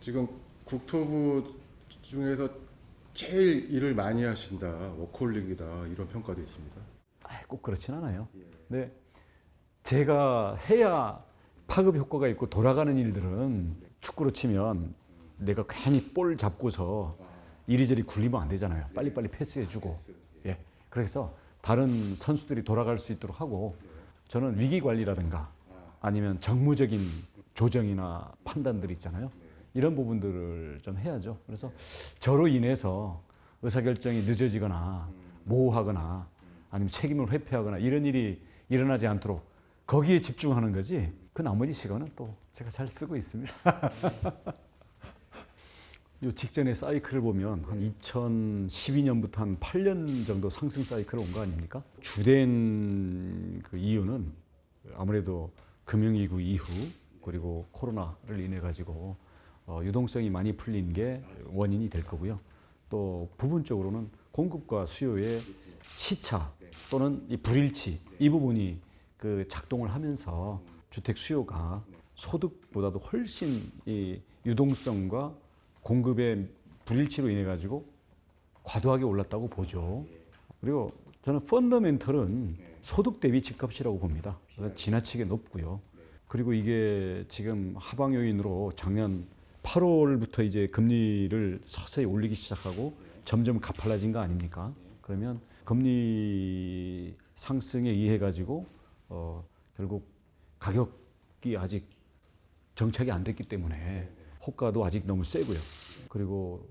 지금 국토부 중에서 제일 일을 많이 하신다, 워커홀릭이다 이런 평가도 있습니다. 꼭 그렇진 않아요. 근데 제가 해야 파급 효과가 있고 돌아가는 일들은 축구로 치면 내가 괜히 볼 잡고서 이리저리 굴리면 안 되잖아요. 빨리빨리 패스해주고. 예. 그래서 다른 선수들이 돌아갈 수 있도록 하고 저는 위기 관리라든가 아니면 정무적인 조정이나 판단들 있잖아요. 이런 부분들을 좀 해야죠. 그래서 저로 인해서 의사결정이 늦어지거나 모호하거나 아니면 책임을 회피하거나 이런 일이 일어나지 않도록 거기에 집중하는 거지. 그 나머지 시간은 또 제가 잘 쓰고 있습니다. 요 직전의 사이클을 보면 한 2012년부터 한 8년 정도 상승 사이클 온 거 아닙니까? 주된 그 이유는 아무래도 금융위기 이후 그리고 코로나를 인해 가지고 유동성이 많이 풀린 게 원인이 될 거고요. 또 부분적으로는 공급과 수요의 시차 또는 이 불일치 이 부분이 그 작동을 하면서 주택 수요가 소득보다도 훨씬 이 유동성과 공급의 불일치로 인해 가지고 과도하게 올랐다고 보죠. 그리고 저는 펀더멘털은 소득 대비 집값이라고 봅니다. 그래서 지나치게 높고요. 그리고 이게 지금 하방 요인으로 작년 8월부터 이제 금리를 서서히 올리기 시작하고 점점 가팔라진 거 아닙니까? 그러면 금리 상승에 의해 가지고 결국 가격이 아직 정착이 안 됐기 때문에 호가도 아직 너무 세고요. 그리고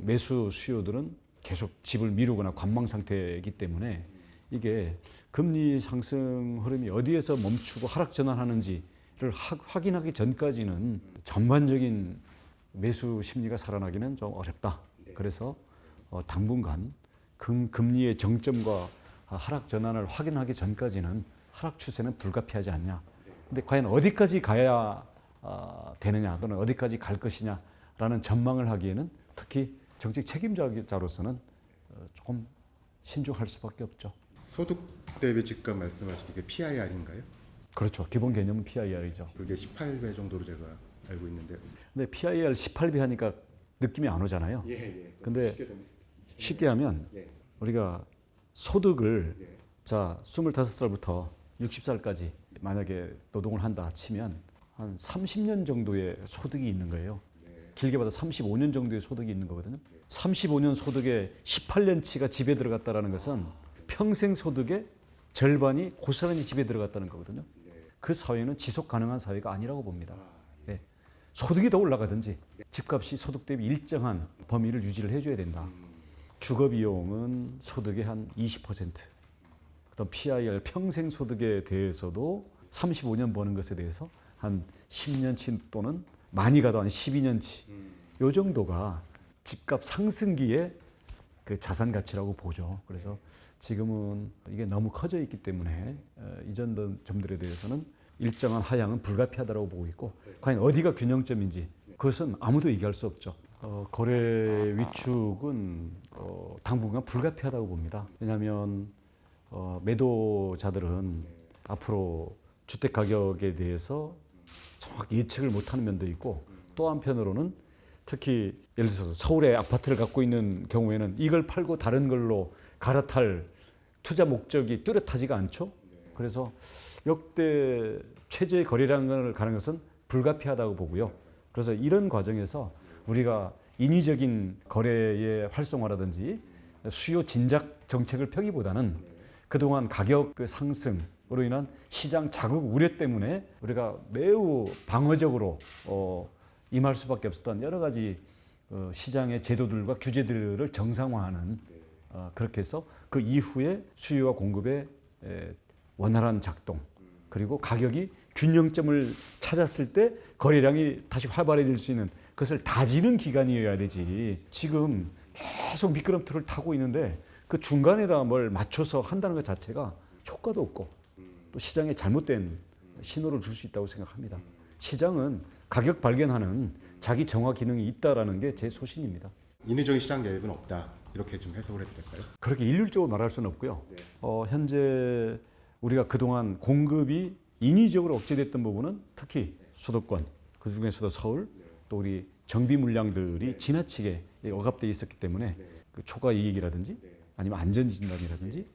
매수 수요들은 계속 집을 미루거나 관망 상태이기 때문에 이게 금리 상승 흐름이 어디에서 멈추고 하락 전환하는지를 확인하기 전까지는 전반적인 매수 심리가 살아나기는 좀 어렵다. 그래서 당분간 금리의 정점과 하락 전환을 확인하기 전까지는 하락 추세는 불가피하지 않냐. 근데 과연 어디까지 가야 되느냐 또는 어디까지 갈 것이냐라는 전망을 하기에는 특히 정책 책임자로서는 조금 신중할 수밖에 없죠. 소득 대비 집값 말씀하신 게 PIR인가요? 그렇죠. 기본 개념은 PIR이죠. 그게 18배 정도로 제가 알고 있는데. 근데 PIR 18배 하니까 느낌이 안 오잖아요. 근데 쉽게 하면 우리가 소득을 자 25살부터 60살까지 만약에 노동을 한다 치면 한 30년 정도의 소득이 있는 거예요. 길게 봐도 35년 정도의 소득이 있는 거거든요. 35년 소득의 18년치가 집에 들어갔다는 것은 평생 소득의 절반이 고스란히 집에 들어갔다는 거거든요. 그 사회는 지속 가능한 사회가 아니라고 봅니다. 네. 소득이 더 올라가든지 집값이 소득 대비 일정한 범위를 유지를 해줘야 된다. 주거비용은 소득의 한 20%. 그다음 PIR 평생 소득에 대해서도 35년 버는 것에 대해서 한 10년치 또는 많이 가도 한 12년치 요 정도가 집값 상승기의 그 자산 가치라고 보죠. 그래서 지금은 이게 너무 커져 있기 때문에 이전 점들에 대해서는 일정한 하향은 불가피하다고 보고 있고 과연 어디가 균형점인지 그것은 아무도 얘기할 수 없죠. 거래 위축은 당분간 불가피하다고 봅니다. 왜냐하면 매도자들은 앞으로 주택 가격에 대해서 정확히 예측을 못하는 면도 있고 또 한편으로는 특히 예를 들어서 서울에 아파트를 갖고 있는 경우에는 이걸 팔고 다른 걸로 갈아탈 투자 목적이 뚜렷하지가 않죠. 그래서 역대 최저의 거래량을 가는 것은 불가피하다고 보고요. 그래서 이런 과정에서 우리가 인위적인 거래의 활성화라든지 수요 진작 정책을 펴기보다는 그동안 가격 상승으로 인한 시장 자국 우려 때문에 우리가 매우 방어적으로 임할 수밖에 없었던 여러 가지 시장의 제도들과 규제들을 정상화하는 그렇게 해서 그 이후에 수요와 공급의 원활한 작동 그리고 가격이 균형점을 찾았을 때 거래량이 다시 활발해질 수 있는 그것을 다지는 기간이어야 되지. 지금 계속 미끄럼틀을 타고 있는데 그 중간에다 뭘 맞춰서 한다는 것 자체가 효과도 없고 또 시장에 잘못된 신호를 줄 수 있다고 생각합니다. 시장은 가격 발견하는 자기 정화 기능이 있다라는 게 제 소신입니다. 인위적인 시장 개입은 없다. 이렇게 좀 해석을 해도 될까요? 그렇게 일률적으로 말할 수는 없고요. 현재 우리가 그동안 공급이 인위적으로 억제됐던 부분은 특히 수도권, 그 중에서도 서울, 또 우리 정비 물량들이 지나치게 억압되어 있었기 때문에 그 초과 이익이라든지 아니면 안전 진단이라든지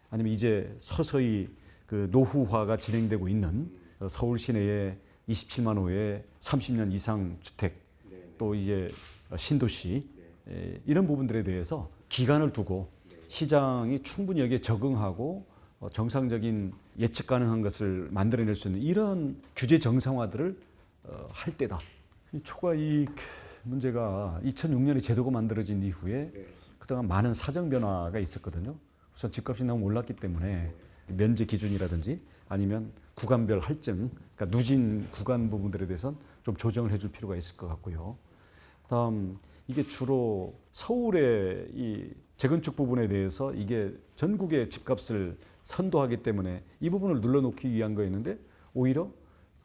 아니면 이제 서서히 그 노후화가 진행되고 있는 서울 시내에 27만 호의 30년 이상 주택 또 이제 신도시 이런 부분들에 대해서 기간을 두고 시장이 충분히 여기에 적응하고 정상적인 예측 가능한 것을 만들어낼 수 있는 이런 규제 정상화들을 할 때다. 이 초과 이익 문제가 2006년에 제도가 만들어진 이후에 그동안 많은 사정 변화가 있었거든요. 우선 집값이 너무 올랐기 때문에 면제 기준이라든지 아니면 구간별 할증, 그러니까 누진 구간 부분들에 대해서는 좀 조정을 해줄 필요가 있을 것 같고요. 다음 이게 주로 서울의 이 재건축 부분에 대해서 이게 전국의 집값을 선도하기 때문에 이 부분을 눌러놓기 위한 거였는데 오히려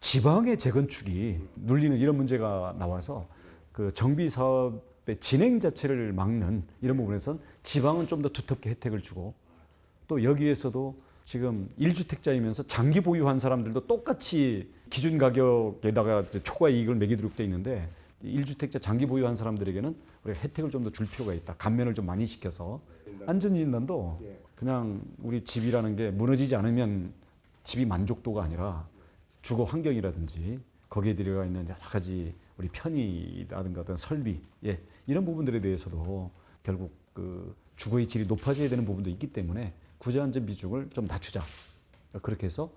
지방의 재건축이 눌리는 이런 문제가 나와서 그 정비 사업의 진행 자체를 막는 이런 부분에선 지방은 좀 더 두텁게 혜택을 주고 또 여기에서도 지금 1주택자이면서 장기 보유한 사람들도 똑같이 기준 가격에다가 초과 이익을 매기도록 돼 있는데 1주택자 장기 보유한 사람들에게는 우리가 혜택을 좀 더 줄 필요가 있다. 감면을 좀 많이 시켜서 안전진단도 그냥 우리 집이라는 게 무너지지 않으면 집이 만족도가 아니라 주거 환경이라든지 거기에 들어가 있는 여러 가지 우리 편의라든가 어떤 설비 이런 부분들에 대해서도 결국 그 주거의 질이 높아져야 되는 부분도 있기 때문에 구제안전 비중을 좀 낮추자. 그렇게 해서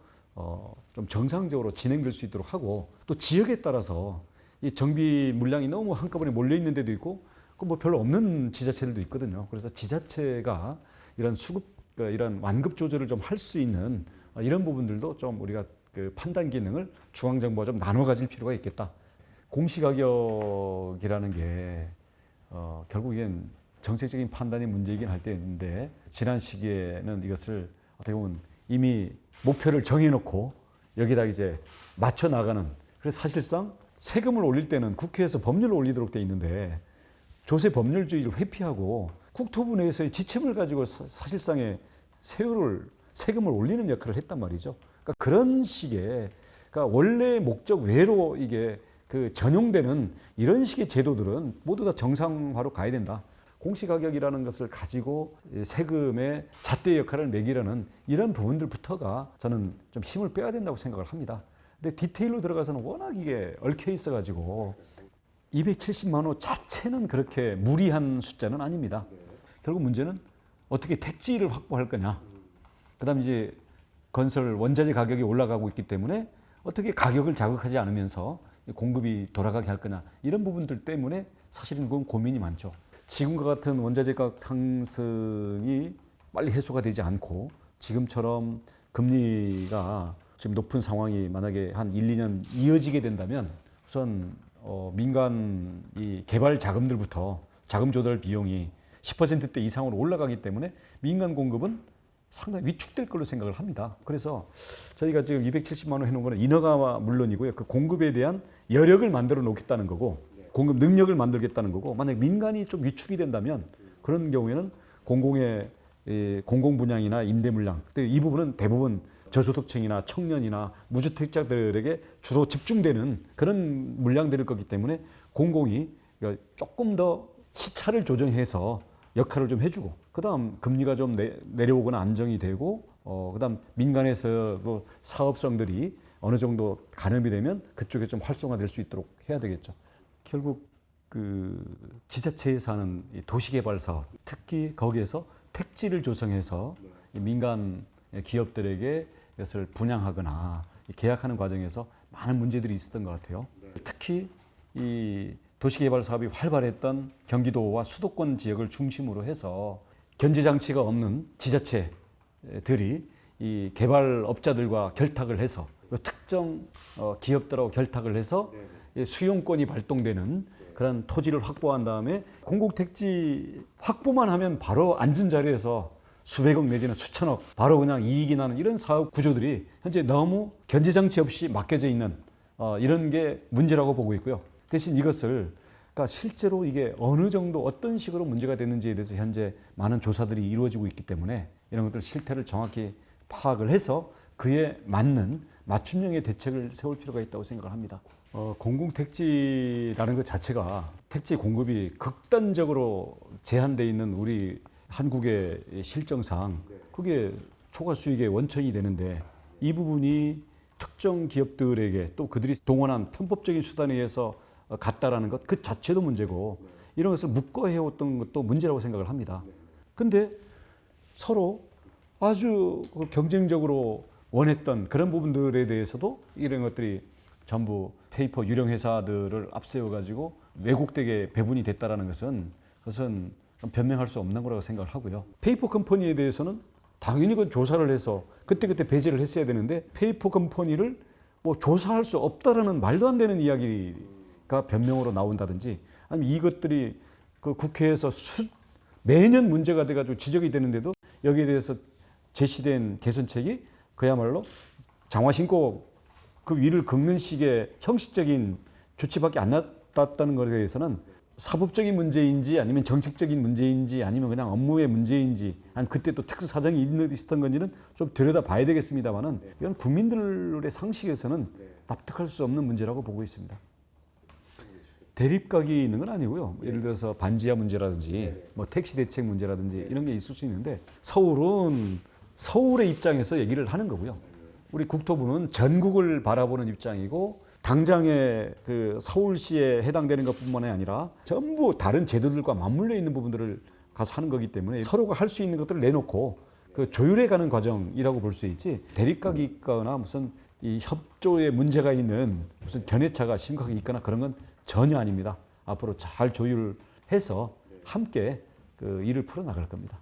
좀 정상적으로 진행될 수 있도록 하고 또 지역에 따라서 이 정비 물량이 너무 한꺼번에 몰려 있는 데도 있고 뭐 별로 없는 지자체들도 있거든요. 그래서 지자체가 이런 수급, 이런 완급 조절을 좀 할 수 있는 이런 부분들도 좀 우리가 그 판단 기능을 중앙정부가 좀 나눠 가질 필요가 있겠다. 공시가격이라는 게 결국엔 정책적인 판단이 문제이긴 할 때인데 지난 시기에는 이것을 어떻게 보면 이미 목표를 정해놓고 여기다 이제 맞춰 나가는 그래서 사실상 세금을 올릴 때는 국회에서 법률을 올리도록 돼 있는데 조세 법률주의를 회피하고 국토부 내에서의 지침을 가지고 사실상의 세금을 올리는 역할을 했단 말이죠. 그러니까 그런 식의 그러니까 원래 목적 외로 이게 그 전용되는 이런 식의 제도들은 모두 다 정상화로 가야 된다. 공시가격이라는 것을 가지고 세금의 잣대 역할을 매기려는 이런 부분들부터가 저는 좀 힘을 빼야 된다고 생각을 합니다. 근데 디테일로 들어가서는 워낙 이게 얽혀 있어가지고 270만 호 자체는 그렇게 무리한 숫자는 아닙니다. 결국 문제는 어떻게 택지를 확보할 거냐. 그다음 이제 건설 원자재 가격이 올라가고 있기 때문에 어떻게 가격을 자극하지 않으면서 공급이 돌아가게 할 거냐. 이런 부분들 때문에 사실은 그건 고민이 많죠. 지금과 같은 원자재 가격 상승이 빨리 해소가 되지 않고 지금처럼 금리가 지금 높은 상황이 만약에 한 1, 2년 이어지게 된다면 우선 민간 이 개발 자금들부터 자금 조달 비용이 10%대 이상으로 올라가기 때문에 민간 공급은 상당히 위축될 걸로 생각을 합니다. 그래서 저희가 지금 270만 원 해놓은 거는 인허가 물론이고요. 그 공급에 대한 여력을 만들어 놓겠다는 거고 공급 능력을 만들겠다는 거고 만약 민간이 좀 위축이 된다면 그런 경우에는 공공 분양이나 임대 물량 이 부분은 대부분 저소득층이나 청년이나 무주택자들에게 주로 집중되는 그런 물량들일 거기 때문에 공공이 조금 더 시차를 조정해서 역할을 좀 해주고 그다음 금리가 좀 내려오거나 안정이 되고 그다음 민간에서도 사업성들이 어느 정도 가늠이 되면 그쪽에 좀 활성화될 수 있도록 해야 되겠죠. 결국 그 지자체에서 하는 도시개발 사업 특히 거기에서 택지를 조성해서 민간 기업들에게 이것을 분양하거나 계약하는 과정에서 많은 문제들이 있었던 것 같아요. 특히 이 도시개발 사업이 활발했던 경기도와 수도권 지역을 중심으로 해서 견제장치가 없는 지자체들이 이 개발업자들과 결탁을 해서 특정 기업들하고 결탁을 해서 수용권이 발동되는 그런 토지를 확보한 다음에 공공택지 확보만 하면 바로 앉은 자리에서 수백억 내지는 수천억 바로 그냥 이익이 나는 이런 사업 구조들이 현재 너무 견제장치 없이 맡겨져 있는 이런 게 문제라고 보고 있고요. 대신 이것을 그러니까 실제로 이게 어느 정도 어떤 식으로 문제가 됐는지에 대해서 현재 많은 조사들이 이루어지고 있기 때문에 이런 것들 실태를 정확히 파악을 해서 그에 맞는 맞춤형의 대책을 세울 필요가 있다고 생각을 합니다. 공공택지라는 것 자체가 택지 공급이 극단적으로 제한되어 있는 우리 한국의 실정상 그게 초과 수익의 원천이 되는데 이 부분이 특정 기업들에게 또 그들이 동원한 편법적인 수단에 의해서 갔다라는 것 그 자체도 문제고 이런 것을 묵과해왔던 것도 문제라고 생각을 합니다. 근데 서로 아주 경쟁적으로 원했던 그런 부분들에 대해서도 이런 것들이 전부 페이퍼 유령 회사들을 앞세워 가지고 왜곡되게 배분이 됐다라는 그것은 변명할 수 없는 거라고 생각을 하고요. 페이퍼 컴퍼니에 대해서는 당연히 그 조사를 해서 그때그때 배제를 했어야 되는데 페이퍼 컴퍼니를 뭐 조사할 수 없다라는 말도 안 되는 이야기가 변명으로 나온다든지 아니면 이것들이 그 국회에서 매년 문제가 돼가지고 지적이 되는데도 여기에 대해서 제시된 개선책이 그야말로 장화 신고 그 위를 긁는 식의 형식적인 조치밖에 안 나왔다는 것에 대해서는 사법적인 문제인지 아니면 정책적인 문제인지 아니면 그냥 업무의 문제인지 아니면 그때 또 특수 사정이 있었던 건지는 좀 들여다봐야 되겠습니다만은 이건 국민들의 상식에서는 납득할 수 없는 문제라고 보고 있습니다. 대립각이 있는 건 아니고요. 예를 들어서 반지하 문제라든지 뭐 택시 대책 문제라든지 이런 게 있을 수 있는데 서울은 서울의 입장에서 얘기를 하는 거고요. 우리 국토부는 전국을 바라보는 입장이고 당장의 그 서울시에 해당되는 것뿐만이 아니라 전부 다른 제도들과 맞물려 있는 부분들을 가서 하는 거기 때문에 서로가 할 수 있는 것들을 내놓고 그 조율해 가는 과정이라고 볼 수 있지 대립각이 있거나 무슨 이 협조에 문제가 있는 무슨 견해차가 심각하게 있거나 그런 건 전혀 아닙니다. 앞으로 잘 조율해서 함께 그 일을 풀어 나갈 겁니다.